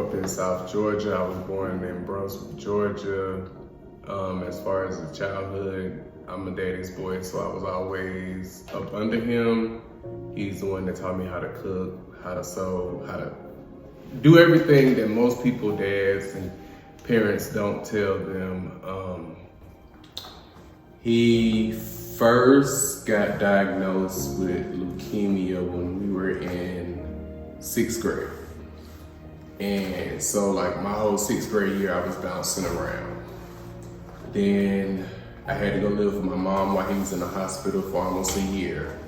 up in South Georgia. I was born in Brunswick, Georgia. As far as the childhood, I'm a daddy's boy, so I was always up under him. He's the one that taught me how to cook, how to sew, how to do everything that most people, dads and parents, don't tell them. He first got diagnosed with leukemia when we were in 6th grade. And so like my whole 6th grade year, I was bouncing around. Then I had to go live with my mom while he was in the hospital for almost a year.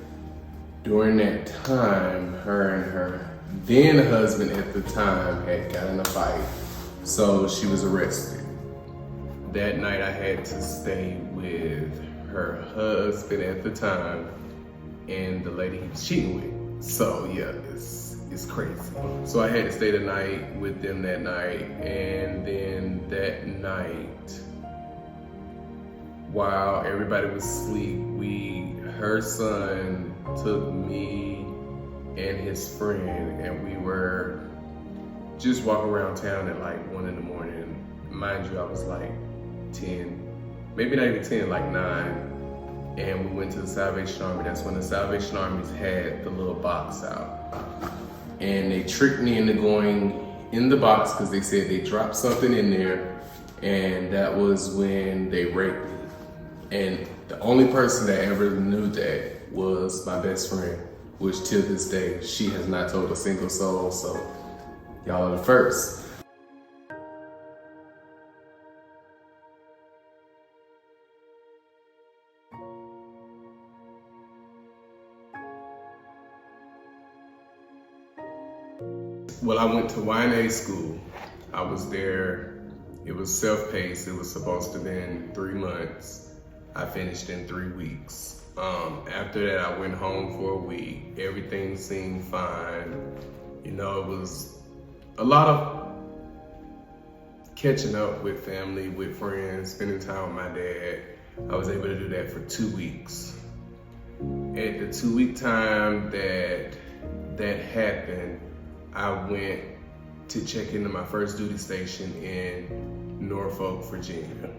During that time, her and her then husband at the time had got in a fight, so she was arrested. That night I had to stay with her husband at the time and the lady he was cheating with. So yeah, it's crazy. So I had to stay the night with them that night, and then that night, while everybody was asleep, her son took me and his friend, and we were just walking around town at like 1 in the morning. Mind you, I was like 10, maybe not even 10, like 9. And we went to the Salvation Army. That's when the Salvation Armies had the little box out. And they tricked me into going in the box because they said they dropped something in there, and that was when they raped me. And the only person that ever knew that was my best friend, which till this day, she has not told a single soul, so y'all are the first. Well, I went to YNA school. I was there, it was self-paced. It was supposed to have been 3 months. I finished in 3 weeks. After that, I went home for a week. Everything seemed fine. You know, it was a lot of catching up with family, with friends, spending time with my dad. I was able to do that for 2 weeks. At the 2-week time that happened, I went to check into my first duty station in Norfolk, Virginia.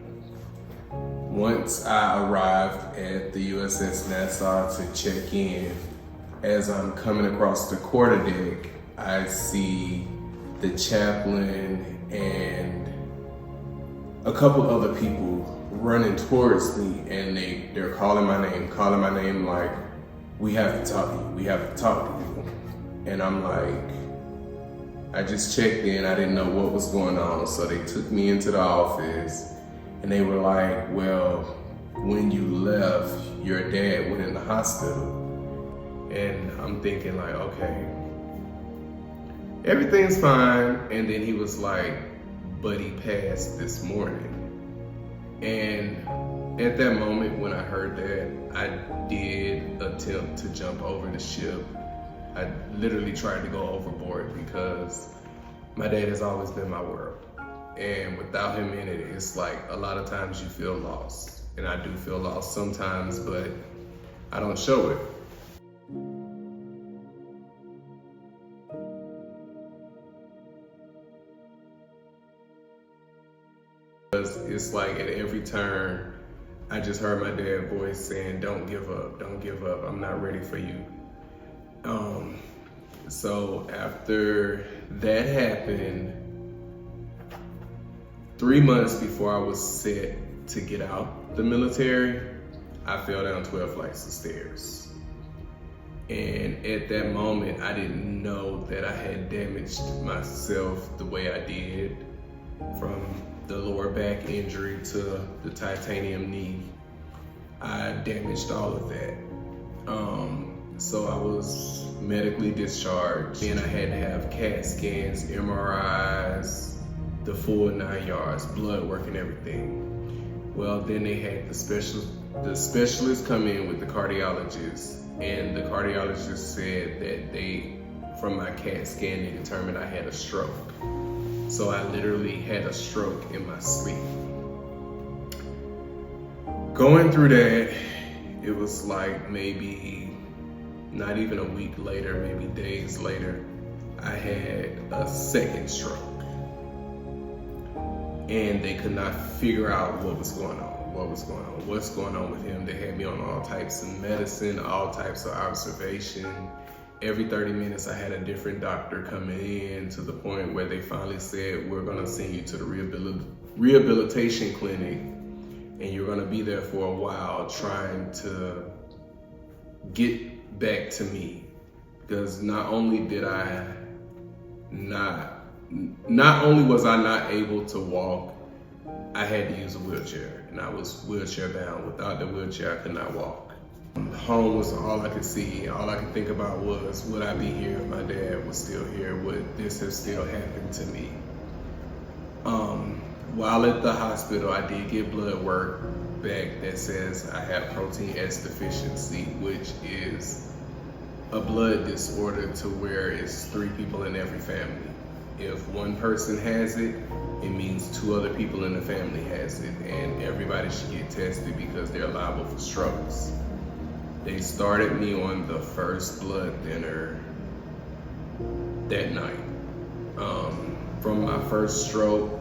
Once I arrived at the USS Nassau to check in, as I'm coming across the quarterdeck, I see the chaplain and a couple other people running towards me, and they're calling my name like, "We have to talk to you, we have to talk to you." And I'm like, I just checked in, I didn't know what was going on, so they took me into the office. And they were like, "Well, when you left, your dad went in the hospital." And I'm thinking like, okay, everything's fine. And then he was like, "But he passed this morning." And at that moment when I heard that, I did attempt to jump over the ship. I literally tried to go overboard because my dad has always been my world. And without him in it, it's like a lot of times you feel lost. And I do feel lost sometimes, but I don't show it. Because it's like at every turn, I just heard my dad's voice saying, "Don't give up, don't give up, I'm not ready for you." So after that happened, 3 months before I was set to get out the military, I fell down 12 flights of stairs. And at that moment, I didn't know that I had damaged myself the way I did, from the lower back injury to the titanium knee. I damaged all of that. So I was medically discharged, and I had to have CAT scans, MRIs, the full 9 yards, blood work and everything. Well, then they had the specialists come in with the cardiologist, and the cardiologist said that from my CAT scan, they determined I had a stroke. So I literally had a stroke in my sleep. Going through that, it was like maybe not even a week later, maybe days later, I had a second stroke. and they could not figure out what's going on with him. They had me on all types of medicine, all types of observation. Every 30 minutes I had a different doctor coming in, to the point where they finally said, we're gonna send you to the rehabilitation clinic, and you're gonna be there for a while trying to get back to me. Because not only was I not able to walk, I had to use a wheelchair, and I was wheelchair bound. Without the wheelchair, I could not walk. Home was all I could see. All I could think about was, would I be here if my dad was still here? Would this have still happened to me? While at the hospital, I did get blood work back that says I have protein S deficiency, which is a blood disorder to where it's 3 people in every family. If one person has it, it means 2 other people in the family has it, and everybody should get tested because they're liable for strokes. They started me on the first blood thinner that night. From my first stroke,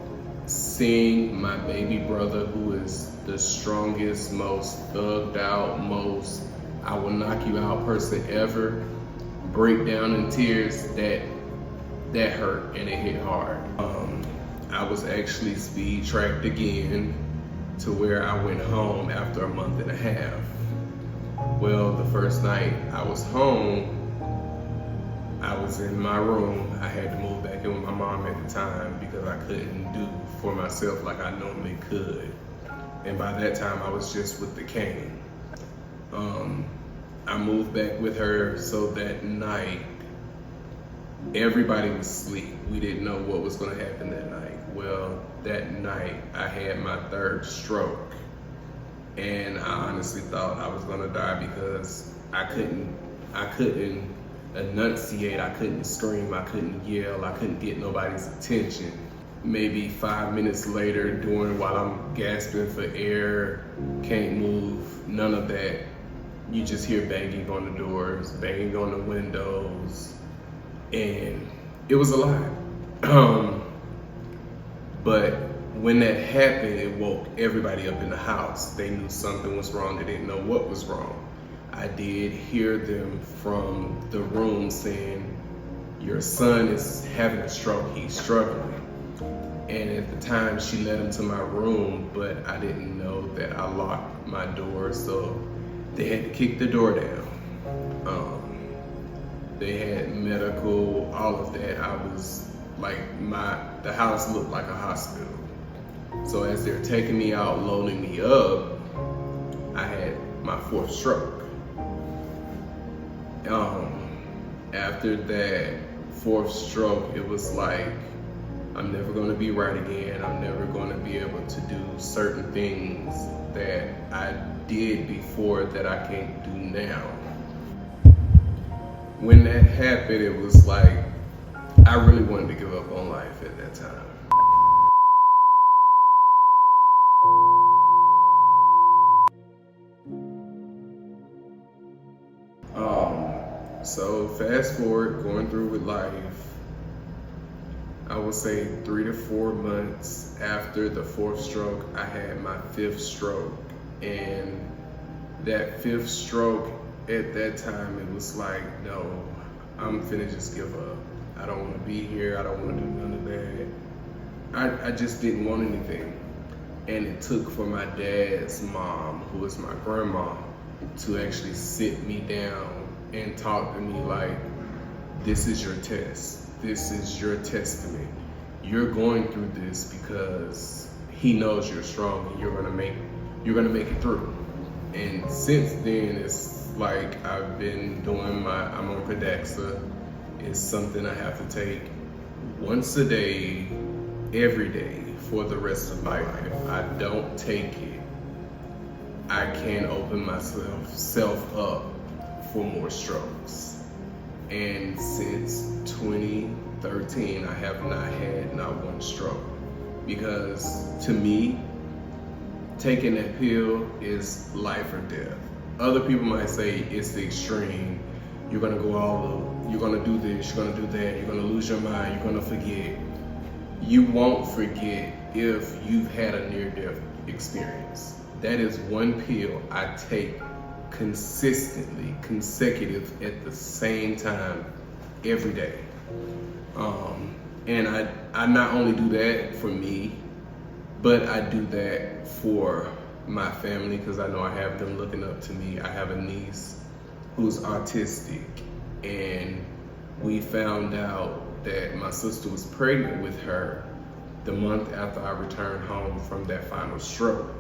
seeing my baby brother, who is the strongest, most thugged out, most I will knock you out person ever, break down in tears, that hurt, and it hit hard. I was actually speed tracked again, to where I went home after a month and a half. Well, the first night I was home, I was in my room. I had to move back in with my mom at the time because I couldn't do for myself like I normally could. And by that time I was just with the cane. I moved back with her, so that night, everybody was asleep. We didn't know what was gonna happen that night. Well, that night I had my 3rd stroke. And I honestly thought I was gonna die because I couldn't enunciate, I couldn't scream, I couldn't yell, I couldn't get nobody's attention. Maybe 5 minutes later, while I'm gasping for air, can't move, none of that, you just hear banging on the doors, banging on the windows, and it was a lot. But when that happened, it woke everybody up in the house. They knew something was wrong. They didn't know what was wrong. I did hear them from the room saying, your son is having a stroke, he's struggling. And at the time, she led him to my room, but I didn't know that I locked my door, so they had to kick the door down. They had medical, all of that. I was like, the house looked like a hospital. So as they're taking me out, loading me up, I had my 4th stroke. After that 4th stroke, it was like, I'm never gonna be right again. I'm never gonna be able to do certain things that I did before that I can't do now. When that happened, it was like, I really wanted to give up on life at that time. So fast forward, going through with life, I would say 3 to 4 months after the 4th stroke, I had my 5th stroke. And that 5th stroke, at that time, it was like, no, I'm finna just give up. I don't wanna be here, I don't wanna do none of that. I just didn't want anything. And it took for my dad's mom, who is my grandma, to actually sit me down and talk to me like, this is your test. This is your testament. You're going through this because he knows you're strong and you're gonna make it through. And since then, it's like I've been doing I'm on Pradaxa. It's something I have to take once a day, every day for the rest of my life. If I don't take it, I can't open myself up for more strokes. And since 2013, I have not had not one stroke. Because to me, taking that pill is life or death. Other people might say it's the extreme. You're gonna you're gonna do this, you're gonna do that, you're gonna lose your mind, you're gonna forget. You won't forget if you've had a near-death experience. That is one pill I take consistently, consecutive at the same time every day. And I not only do that for me, but I do that for my family because I know I have them looking up to me. I have a niece who's autistic, and we found out that my sister was pregnant with her the month after I returned home from that final stroke.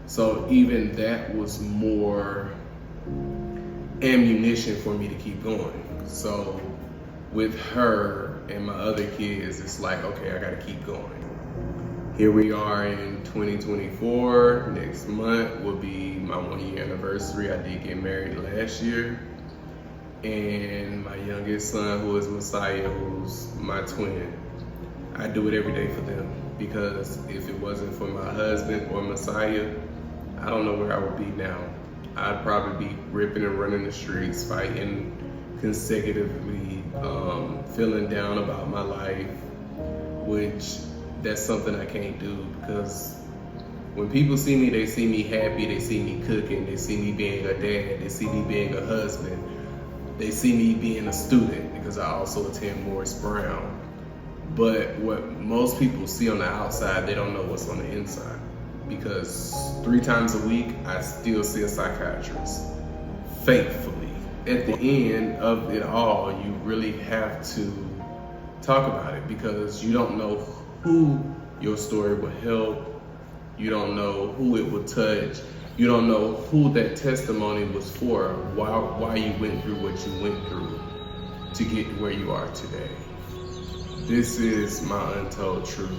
So even that was more ammunition for me to keep going. So with her and my other kids, it's like, okay, I gotta keep going. Here we are in 2024. Next month will be my 1-year anniversary. I did get married last year. And my youngest son, who is Messiah, who's my twin, I do it every day for them, because if it wasn't for my husband or Messiah, I don't know where I would be now. I'd probably be ripping and running the streets, fighting consecutively, feeling down about my life, which that's something I can't do, because when people see me, they see me happy, they see me cooking, they see me being a dad, they see me being a husband, they see me being a student, because I also attend Morris Brown. But what most people see on the outside, they don't know what's on the inside, because 3 times a week, I still see a psychiatrist, faithfully. At the end of it all, you really have to talk about it, because you don't know who your story will help. You don't know who it will touch. You don't know who that testimony was for, why you went through what you went through to get to where you are today. This is my untold truth.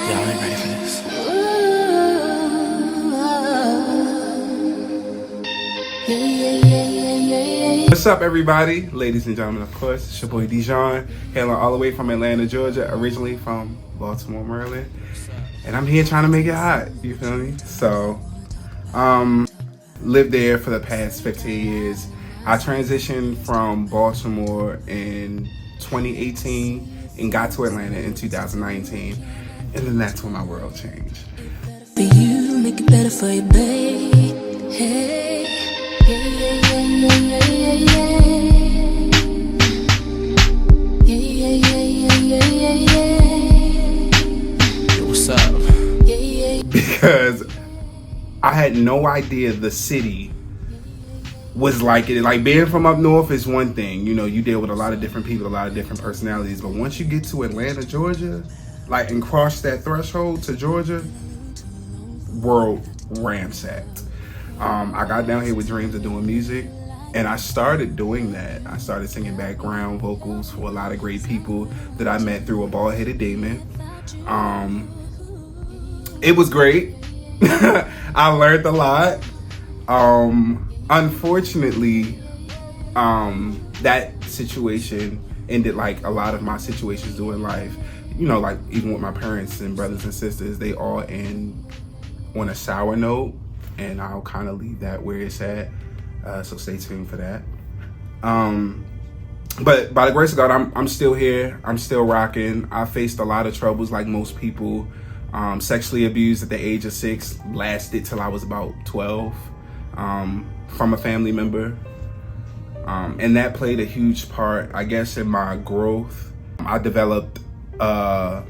Y'all ain't ready for this. What's up, everybody? Ladies and gentlemen, of course, it's your boy Dijon, hailing all the way from Atlanta, Georgia, originally from Baltimore, Maryland. And I'm here trying to make it hot, you feel me? So, lived there for the past 15 years. I transitioned from Baltimore in 2018 and got to Atlanta in 2019. And then that's when my world changed. For you, make it better for you, babe. Hey, yeah, yeah, yeah, yeah, yeah, yeah, yeah, yeah, yeah, yeah, yeah. Yo, what's up? Yeah, yeah. Because I had no idea the city was like it. Like, being from up north is one thing, you know, you deal with a lot of different people, a lot of different personalities. But once you get to Atlanta, Georgia, like, and cross that threshold to Georgia, world ransacked. I got down here with dreams of doing music, and I started doing that. I started singing background vocals for a lot of great people that I met through a bald-headed demon. It was great. I learned a lot. Unfortunately, that situation ended like a lot of my situations doing life. You know, like, even with my parents and brothers and sisters, they all end on a sour note, and I'll kind of leave that where it's at. So stay tuned for that. But by the grace of God, I'm still here. I'm still rocking. I faced a lot of troubles like most people. Sexually abused at the age of 6, lasted till I was about 12, from a family member. And that played a huge part, I guess, in my growth. I developed kind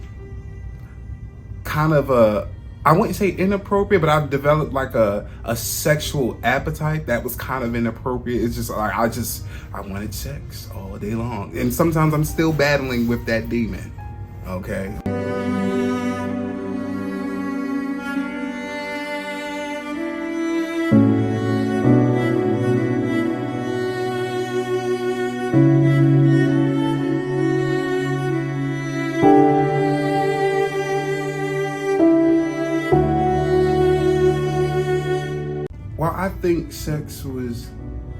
of I wouldn't say inappropriate, but I've developed like a sexual appetite that was kind of inappropriate. It's just like, I wanted sex all day long. And sometimes I'm still battling with that demon, okay? Well, I think sex was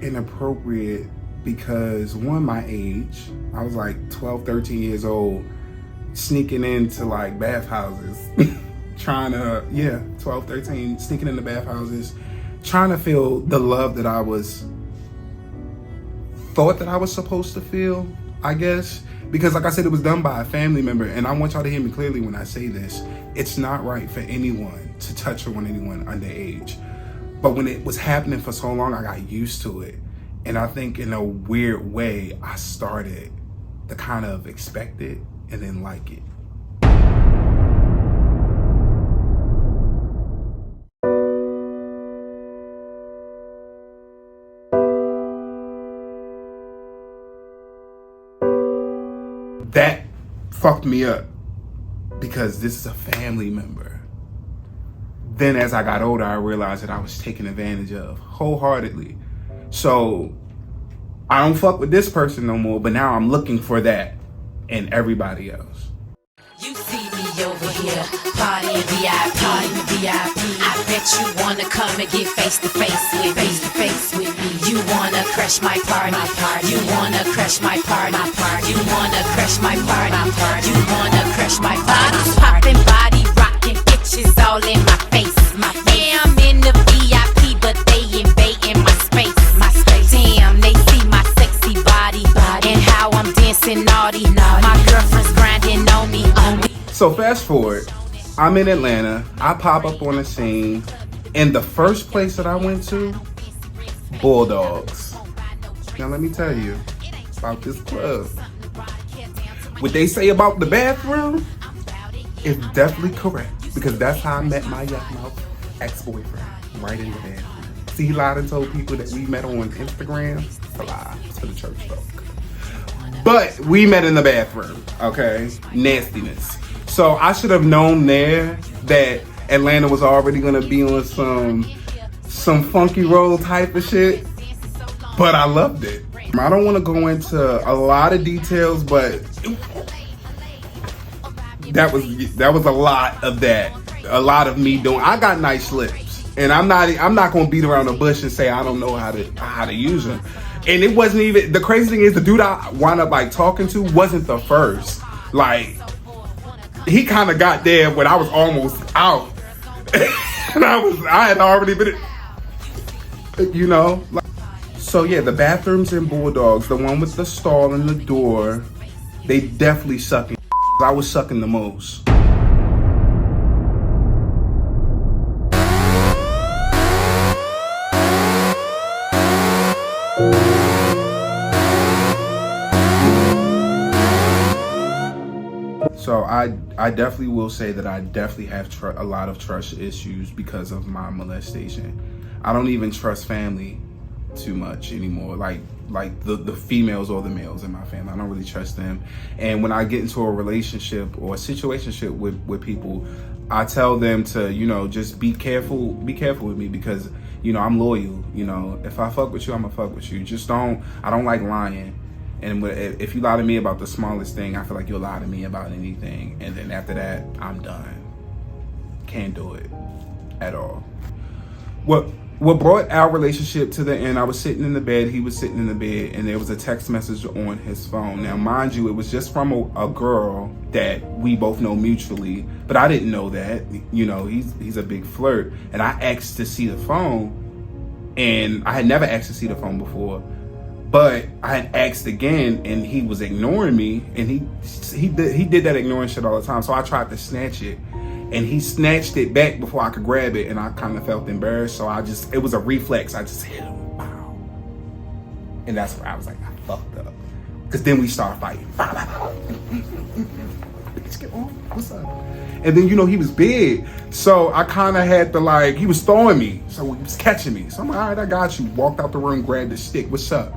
inappropriate because one, my age, I was like 12, 13 years old, sneaking into like bathhouses, trying to, 12, 13, sneaking into bathhouses, trying to feel the love that I thought that I was supposed to feel, I guess. Because like I said, it was done by a family member. And I want y'all to hear me clearly when I say this. It's not right for anyone to touch on anyone underage. But when it was happening for so long, I got used to it. And I think in a weird way, I started to kind of expect it and then like it. That fucked me up because this is a family member. Then as I got older, I realized that I was taken advantage of wholeheartedly. So I don't fuck with this person no more, but now I'm looking for that in everybody else. You see me over here, party in VIP, I bet you wanna come and get face to face with me. You wanna crush my party, you wanna crush my party, you wanna crush my party, you wanna crush my bottles popping, body rocking, bitches all in my face. Yeah, I'm in the VIP, but they invading my space. Damn, they see my sexy body and how I'm dancing naughty. My girlfriend's grinding on me. So fast forward, I'm in Atlanta, I pop up on the scene, and the first place that I went to, Bulldogs. Now let me tell you about this club. What they say about the bathroom is definitely correct, because that's how I met my yuck mouth ex-boyfriend, right in the bathroom. See, he lied and told people that we met on Instagram. It's a lie. It's for the church folk. But we met in the bathroom, okay? Nastiness. So I should have known there that Atlanta was already gonna be on some funky roll type of shit, but I loved it. I don't want to go into a lot of details, but that was a lot of that. A lot of me doing. I got nice lips, and I'm not gonna beat around the bush and say I don't know how to use them. And it wasn't even, the crazy thing is, the dude I wound up like talking to wasn't the first. Like, he kind of got there when I was almost out, and I had already been, you know. Like, so yeah, the bathrooms in Bulldogs, the one with the stall and the door, they definitely sucking. I was sucking the most. So I definitely will say that I definitely have a lot of trust issues because of my molestation. I don't even trust family too much anymore. Like the females or the males in my family, I don't really trust them. And when I get into a relationship or a situationship with people, I tell them to, you know, just be careful with me, because, you know, I'm loyal. You know, if I fuck with you, I'm gonna fuck with you. I don't like lying. And if you lie to me about the smallest thing, I feel like you'll lie to me about anything. And then after that, I'm done. Can't do it at all. What brought our relationship to the end, I was sitting in the bed, he was sitting in the bed, and there was a text message on his phone. Now, mind you, it was just from a girl that we both know mutually, but I didn't know that. You know, he's a big flirt. And I asked to see the phone, and I had never asked to see the phone before. But I had asked again, and he was ignoring me, and he did that ignoring shit all the time. So I tried to snatch it, and he snatched it back before I could grab it, and I kind of felt embarrassed. So it was a reflex. I just hit him, wow. And that's where I was like, I fucked up. Because then we started fighting. Bitch, get on. What's up? And then, you know, he was big. So I kind of had to he was throwing me. So he was catching me. So I'm like, all right, I got you. Walked out the room, grabbed the stick. What's up?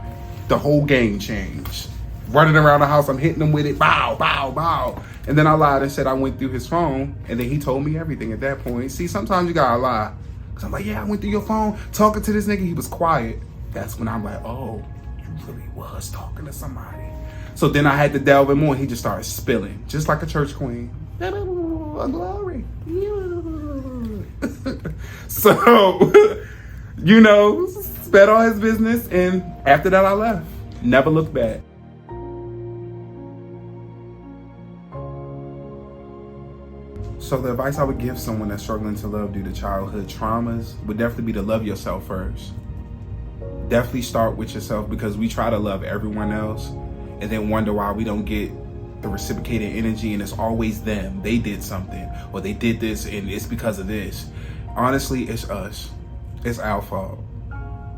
The whole game changed. Running around the house, I'm hitting him with it. Bow, bow, bow. And then I lied and said I went through his phone. And then he told me everything at that point. See, sometimes you gotta lie. Because I'm like, yeah, I went through your phone talking to this nigga. He was quiet. That's when I'm like, oh, you really was talking to somebody. So then I had to delve in more, and he just started spilling. Just like a church queen. Glory. So, you know, sped on his business, and after that I left. Never look back. So the advice I would give someone that's struggling to love due to childhood traumas would definitely be to love yourself first. Definitely start with yourself, because we try to love everyone else and then wonder why we don't get the reciprocated energy, and it's always them. They did something, or they did this and it's because of this. Honestly, it's us. It's our fault.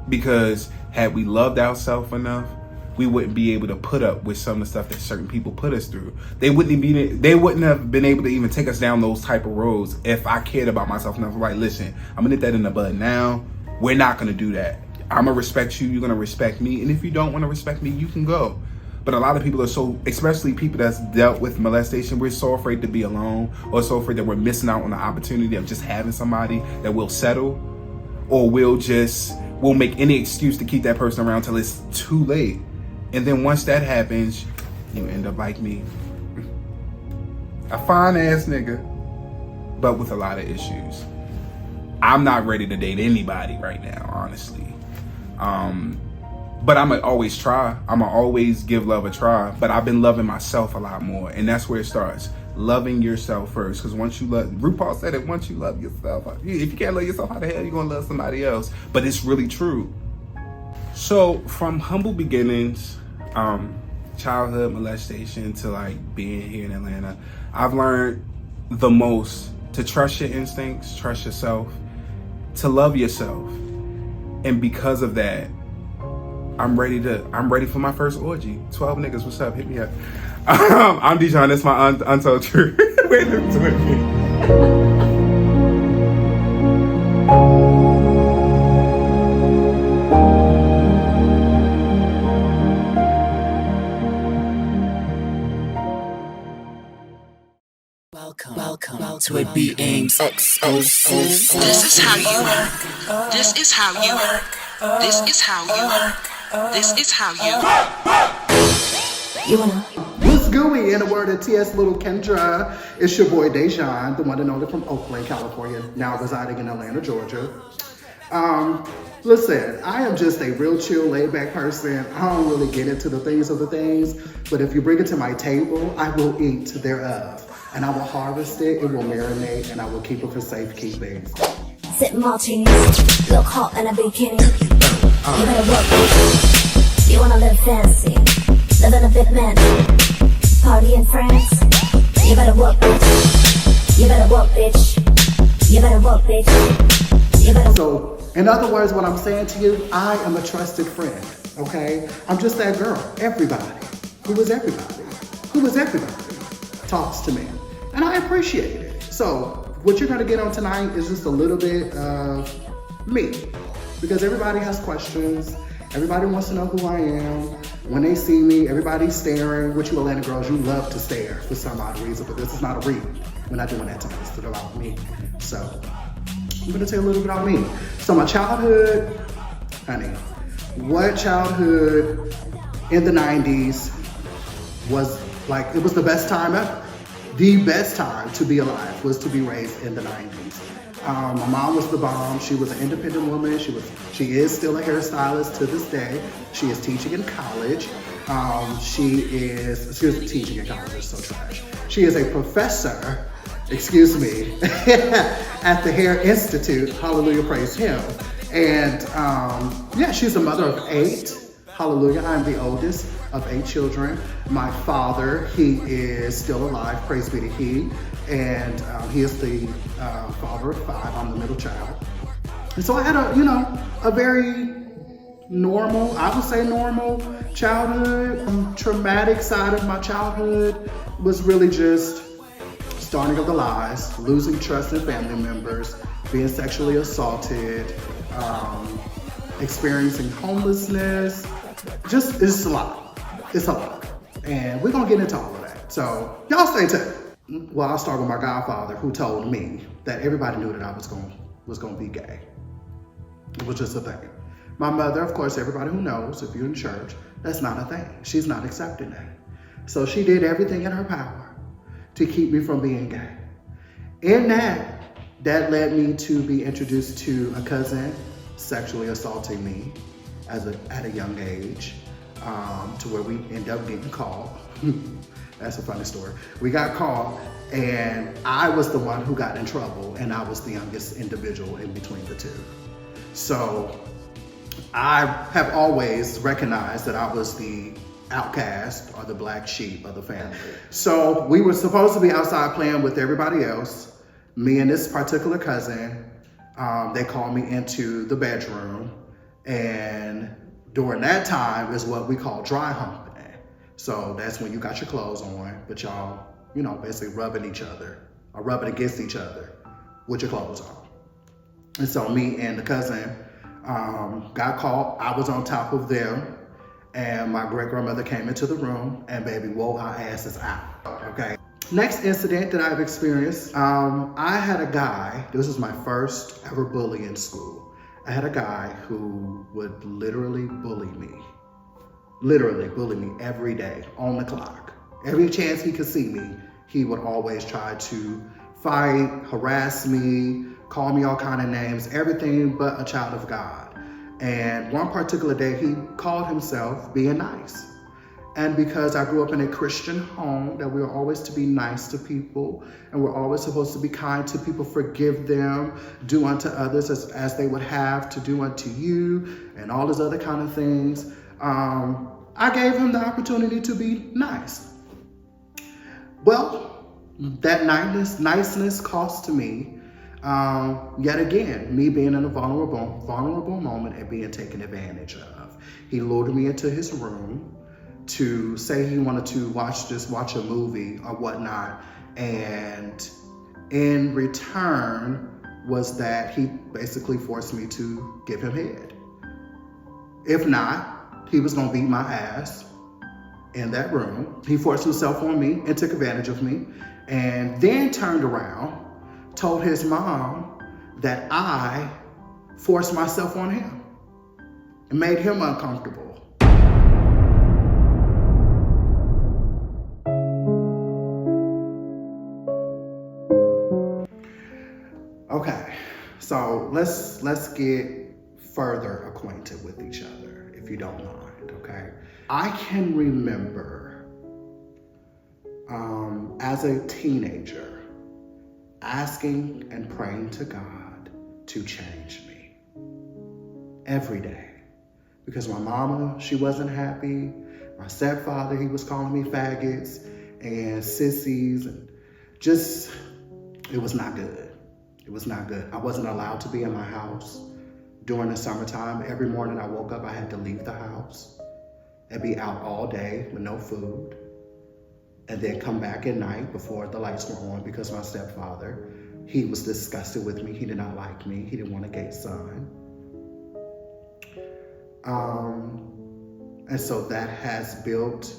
Because had we loved ourselves enough, we wouldn't be able to put up with some of the stuff that certain people put us through. They wouldn't have been able to even take us down those type of roads if I cared about myself enough. Like, listen, I'm gonna nip that in the bud now. We're not gonna do that. I'm gonna respect you, you're gonna respect me, and if you don't wanna respect me, you can go. But a lot of people are so, especially people that's dealt with molestation, we're so afraid to be alone, or so afraid that we're missing out on the opportunity of just having somebody that will settle, or we'll make any excuse to keep that person around till it's too late. And then once that happens, you end up like me. A fine ass nigga, but with a lot of issues. I'm not ready to date anybody right now, honestly. But I'ma always try. I'ma always give love a try. But I've been loving myself a lot more. And that's where it starts. Loving yourself first. Because once you love, RuPaul said it, once you love yourself, if you can't love yourself, how the hell are you gonna love somebody else? But it's really true. So from humble beginnings, childhood molestation to like being here in Atlanta, I've learned the most to trust your instincts, trust yourself, to love yourself. And because of that, I'm ready for my first orgy. 12 niggas, what's up? Hit me up. I'm Dijon, that's my Untold Truth. Wait, look to it. Welcome to a B-Ames exclusive. This is how you work. This is how you work. This is how you work. This is how you work. What's gooey? In the word of T.S. Little Kendra, it's your boy Dejan, the one and only from Oakland, California, now residing in Atlanta, Georgia. Listen, I am just a real chill, laid-back person. I don't really get into the things, but if you bring it to my table, I will eat thereof. And I will harvest it, it will marinate, and I will keep it for safekeeping. Sip martinis, look hot in a bikini. You better work, bitch. You wanna live fancy, live in a big mansion, party in France. You better work, bitch. You better work, bitch. You better work, bitch. You better. So, in other words, what I'm saying to you, I am a trusted friend, okay? I'm just that girl. Everybody. Who is everybody? Who is everybody? Talks to me. And I appreciate it. So what you're gonna get on tonight is just a little bit of me. Because everybody has questions. Everybody wants to know who I am. When they see me, everybody's staring. With you Atlanta girls, you love to stare for some odd reason, but this is not a read. We're not doing that tonight, it's about me. So I'm gonna tell you a little bit about me. So my childhood, honey, what childhood in the 90s was like, it was the best time ever. The best time to be alive was to be raised in the 90s. My mom was the bomb. She was an independent woman. She is still a hairstylist to this day. She is teaching in college. She was teaching in college, it's so trash. She is a professor, excuse me, at the Hair Institute. Hallelujah, praise him. And yeah, she's a mother of 8. Hallelujah, I'm the oldest of 8 children. My father, he is still alive, praise be to he. And he is the father of 5, I'm the middle child. And so I had a very normal, I would say normal childhood. Traumatic side of my childhood was really just starting of the lies, losing trust in family members, being sexually assaulted, experiencing homelessness. It's a lot. It's a lot. And we're gonna get into all of that. So y'all stay tuned. Well, I'll start with my godfather, who told me that everybody knew that I was gonna be gay. It was just a thing. My mother, of course, everybody who knows, if you're in church, that's not a thing. She's not accepting that. So she did everything in her power to keep me from being gay. In that led me to be introduced to a cousin sexually assaulting me at a young age. to where we end up getting called. That's a funny story. We got called, and I was the one who got in trouble, and I was the youngest individual in between the two. So I have always recognized that I was the outcast or the black sheep of the family. So we were supposed to be outside playing with everybody else. Me and this particular cousin, they called me into the bedroom, and during that time is what we call dry humping. So that's when you got your clothes on, but y'all, you know, basically rubbing each other or rubbing against each other with your clothes on. And so me and the cousin got caught. I was on top of them, and my great-grandmother came into the room and baby, whoa, our asses out, okay? Next incident that I've experienced, I had a guy, this was my first ever bully in school. I had a guy who would literally bully me every day on the clock. Every chance he could see me, he would always try to fight, harass me, call me all kind of names, everything but a child of God. And one particular day, he called himself being nice. And because I grew up in a Christian home, that we were always to be nice to people, and we're always supposed to be kind to people, forgive them, do unto others as they would have to do unto you, and all those other kind of things. I gave him the opportunity to be nice. Well, that niceness cost to me, yet again, me being in a vulnerable moment and being taken advantage of. He lured me into his room to say he wanted to watch a movie or whatnot, and in return was that he basically forced me to give him head. If not, he was gonna beat my ass in that room. He forced himself on me and took advantage of me, and then turned around, told his mom that I forced myself on him and made him uncomfortable. Okay, so let's get further acquainted with each other, if you don't mind, okay? I can remember as a teenager asking and praying to God to change me every day, because my mama, she wasn't happy. My stepfather, he was calling me faggots and sissies, and just, it was not good. It was not good. I wasn't allowed to be in my house during the summertime. Every morning I woke up, I had to leave the house and be out all day with no food, and then come back at night before the lights were on, because my stepfather, he was disgusted with me. He did not like me. He didn't want a gay son. And so that has built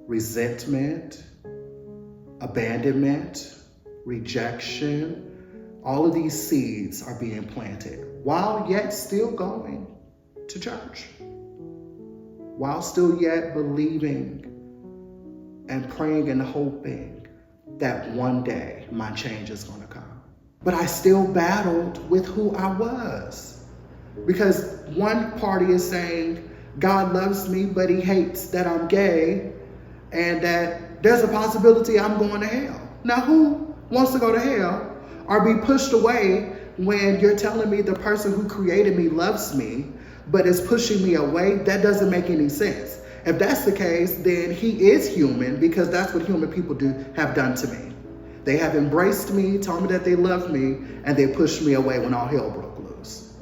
resentment, abandonment, rejection. All of these seeds are being planted while yet still going to church, while still yet believing and praying and hoping that one day my change is going to come. But I still battled with who I was, because one party is saying God loves me, but he hates that I'm gay, and that there's a possibility I'm going to hell. Now, who wants to go to hell or be pushed away when you're telling me the person who created me loves me, but is pushing me away? That doesn't make any sense. If that's the case, then he is human, because that's what human people have done to me. They have embraced me, told me that they love me, and they pushed me away when all hell broke loose.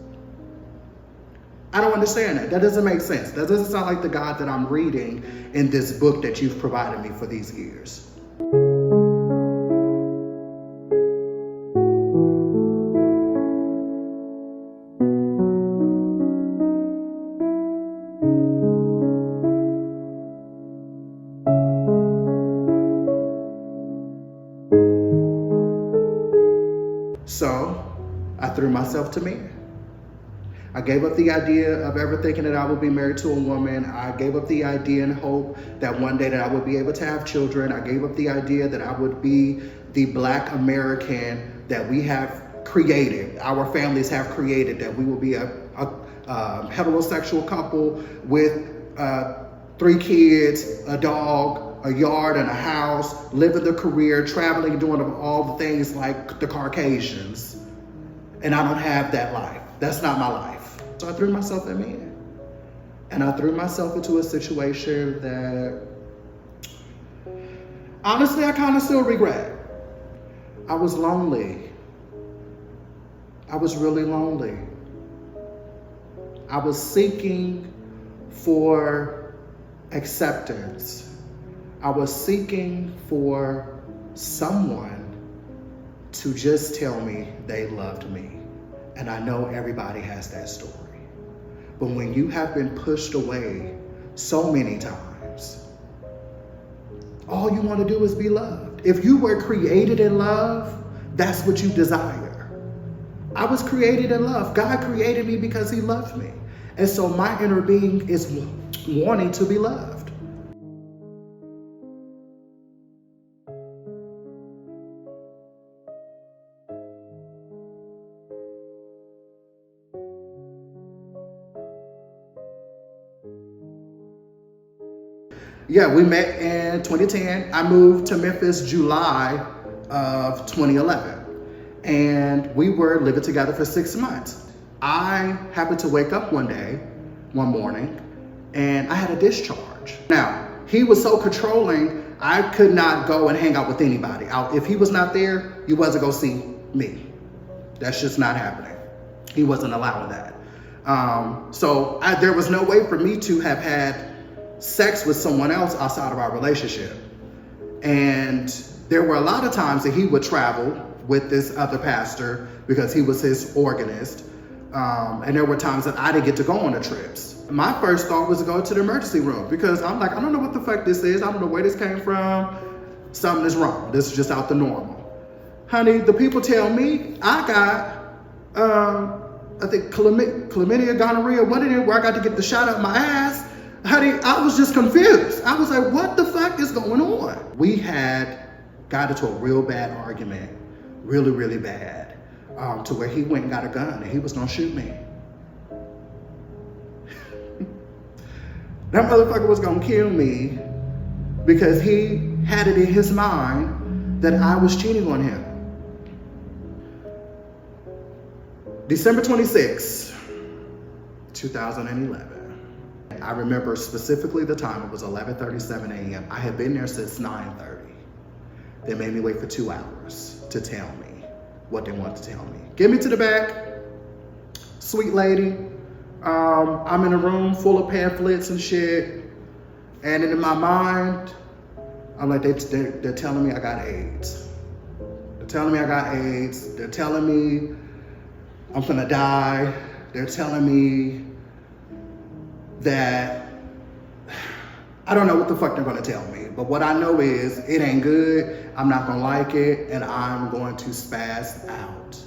I don't understand that. That doesn't make sense. That doesn't sound like the God that I'm reading in this book that you've provided me for these years. So I threw myself to men. I gave up the idea of ever thinking that I would be married to a woman. I gave up the idea and hope that one day that I would be able to have children. I gave up the idea that I would be the Black American that we have created, our families have created, that we will be a heterosexual couple with 3 kids, a dog, a yard and a house, living the career, traveling, doing all the things like the Caucasians. And I don't have that life. That's not my life. So I threw myself at men. And I threw myself into a situation that, honestly, I kind of still regret. I was lonely. I was really lonely. I was seeking for acceptance. I was seeking for someone to just tell me they loved me. And I know everybody has that story. But when you have been pushed away so many times, all you want to do is be loved. If you were created in love, that's what you desire. I was created in love. God created me because he loved me. And so my inner being is wanting to be loved. Yeah, we met in 2010. I moved to Memphis July of 2011. And we were living together for 6 months. I happened to wake up one morning, and I had a discharge. Now, he was so controlling, I could not go and hang out with anybody. If he was not there, you wasn't gonna see me. That's just not happening. He wasn't allowing that. So there was no way for me to have had sex with someone else outside of our relationship. And there were a lot of times that he would travel with this other pastor because he was his organist. And there were times that I didn't get to go on the trips. My first thought was to go to the emergency room because I'm like, I don't know what the fuck this is. I don't know where this came from. Something is wrong. This is just out the normal. Honey, the people tell me I got, I think chlamydia, gonorrhea, what is it, where I got to get the shot up my ass. Honey, I was just confused. I was like, what the fuck is going on? We had got into a real bad argument, really, really bad, to where he went and got a gun and he was gonna shoot me. That motherfucker was gonna kill me because he had it in his mind that I was cheating on him. December 26, 2011. I remember specifically the time. It was 11:37 a.m. I had been there since 9:30. They made me wait for 2 hours to tell me what they wanted to tell me. Get me to the back, sweet lady. I'm in a room full of pamphlets and shit. And in my mind, I'm like, they're telling me I got AIDS. They're telling me I got AIDS. They're telling me I'm gonna die. They're telling me that I don't know what the fuck they're gonna tell me, but what I know is it ain't good, I'm not gonna like it, and I'm going to spaz out.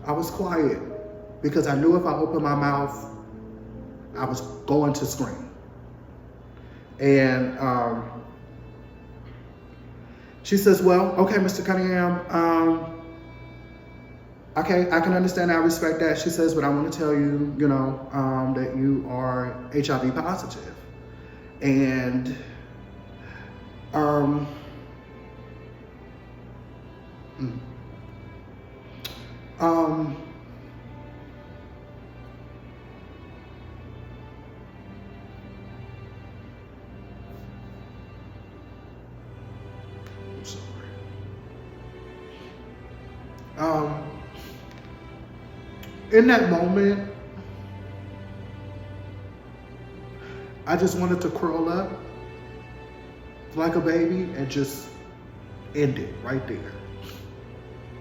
I was quiet because I knew if I opened my mouth, I was going to scream. And she says, well, okay, Mr. Cunningham, okay, I can understand, I respect that. She says, but I want to tell you, that you are HIV positive. And, in that moment, I just wanted to curl up like a baby and just end it right there.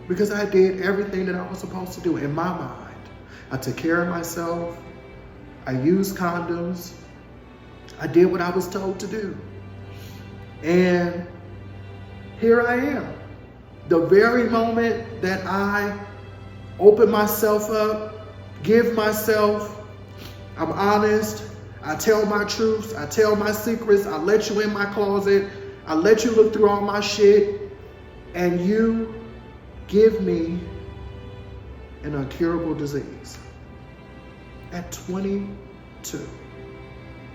Because I did everything that I was supposed to do in my mind. I took care of myself. I used condoms. I did what I was told to do. And here I am. The very moment that I open myself up, give myself, I'm honest, I tell my truths, I tell my secrets, I let you in my closet, I let you look through all my shit, and you give me an incurable disease. At 22.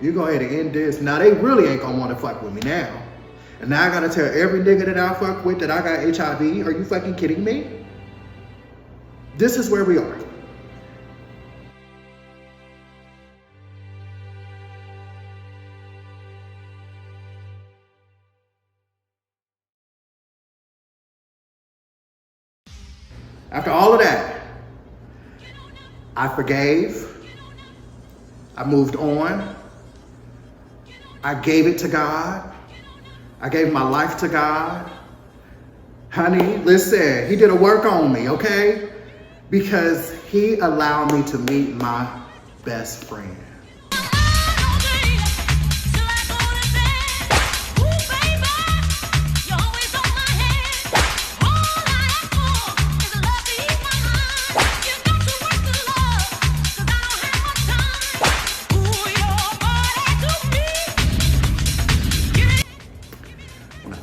You go ahead and end this. Now they really ain't gonna wanna fuck with me now. And now I gotta tell every nigga that I fuck with that I got HIV. Are you fucking kidding me? This is where we are. After all of that, I forgave. I moved on. I gave it to God. I gave my life to God. Honey, listen, he did a work on me, okay? Because he allowed me to meet my best friend.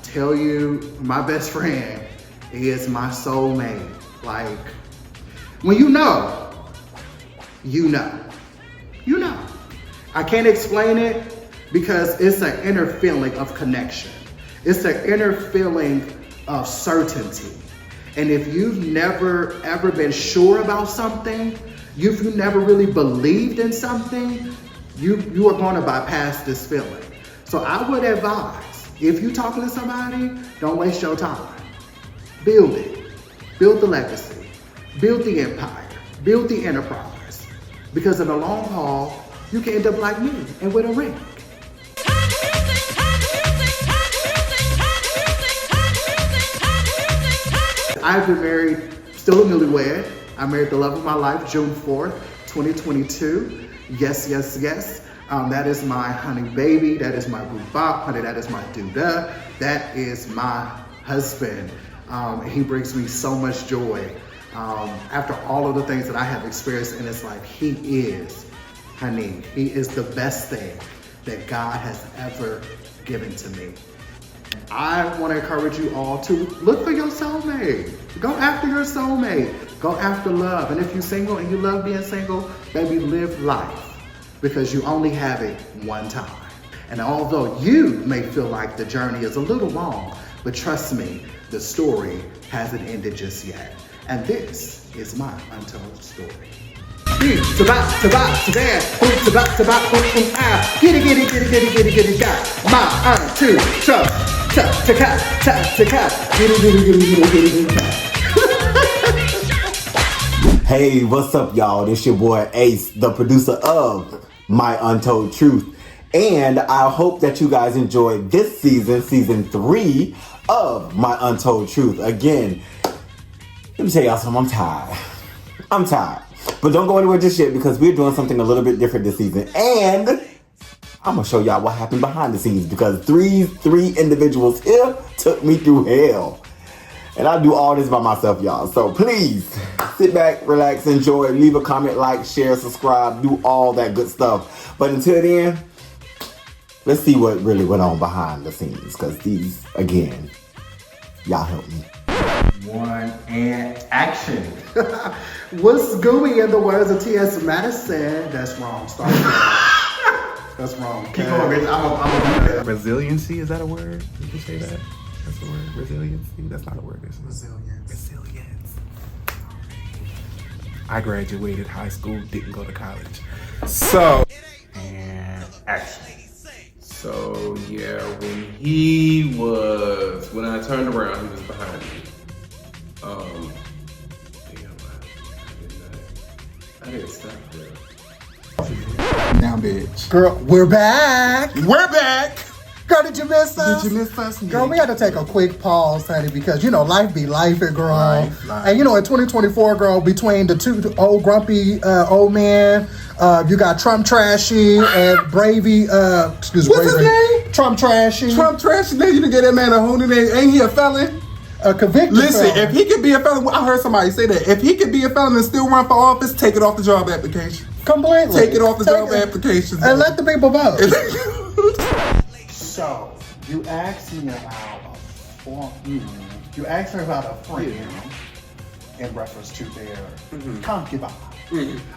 Tell you, my best friend is my soulmate. Like, when you know, you know. You know. I can't explain it because it's an inner feeling of connection. It's an inner feeling of certainty. And if you've never ever been sure about something, if you've never really believed in something, you are going to bypass this feeling. So I would advise, if you're talking to somebody, don't waste your time. Build it. Build the legacy. Build the empire. Build the enterprise. Because in the long haul, you can end up like me and with a ring. I've been married, still a newlywed. I married the love of my life, June 4th, 2022. Yes, yes, yes. That is my honey baby. That is my boo bop. Honey, that is my doo-dah. That is my husband. He brings me so much joy. After all of the things that I have experienced, and it's like, he is, honey, he is the best thing that God has ever given to me. I want to encourage you all to look for your soulmate. Go after your soulmate. Go after love. And if you're single and you love being single, baby, live life. Because you only have it one time. And although you may feel like the journey is a little long, but trust me, the story hasn't ended just yet. And this is my untold story. Get it, got my untold Hey, what's up, y'all? This your boy Ace, the producer of My Untold Truth. And I hope that you guys enjoyed this season 3 of My Untold Truth. Again, let me tell y'all something, I'm tired. But don't go anywhere just yet because we're doing something a little bit different this season. And I'm gonna show y'all what happened behind the scenes because three individuals here took me through hell. And I do all this by myself, y'all. So please sit back, relax, enjoy, leave a comment, like, share, subscribe, do all that good stuff. But until then, let's see what really went on behind the scenes. Because these, again, y'all help me. 1 and action. What's gooey in the words of T.S. Madison? That's wrong. Start again. That's wrong. Keep going, bitch. I'm Resiliency, is that a word? Did you say that? That's a word. Resiliency? That's not a word, is it? Resilience. I graduated high school, didn't go to college. So, and action. So yeah, when I turned around, he was behind me. I didn't stop there. Now, bitch. Girl, we're back. We're back. Girl, did you miss us? Did you miss us? Girl, we had to take a quick pause, honey, because, you know, life be life, girl. Life. And, you know, in 2024, girl, between the two old grumpy old men, you got Trump Trashy and Bravey, What's his name? Trump Trashy. Trump Trashy. Now you done get that man a whole new name. Ain't he a felon? A convicted Listen, felon. if he could be a felon, I heard somebody say that. If he could be a felon and still run for office, take it off the job application. Completely. Take it off the job application. And let the people vote. So, you asked me about a friend. in reference to their concubine.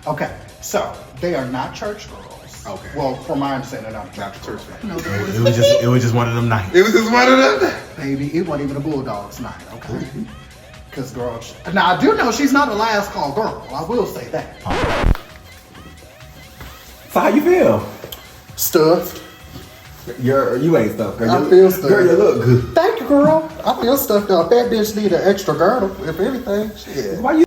Okay, so they are not church girls. Okay. Well, from my understanding, they're not church girls. No, It was just one of them nights. It was just one of them. baby, it wasn't even a Bulldogs night, okay? Because, girl, now I do know she's not a last call girl. I will say that. So how you feel? Stuffed. You ain't stuffed, girl. I feel stuffed. Girl, you look good. Thank you, girl. I feel stuffed up. That bitch need an extra girdle, if anything. Shit. Why you?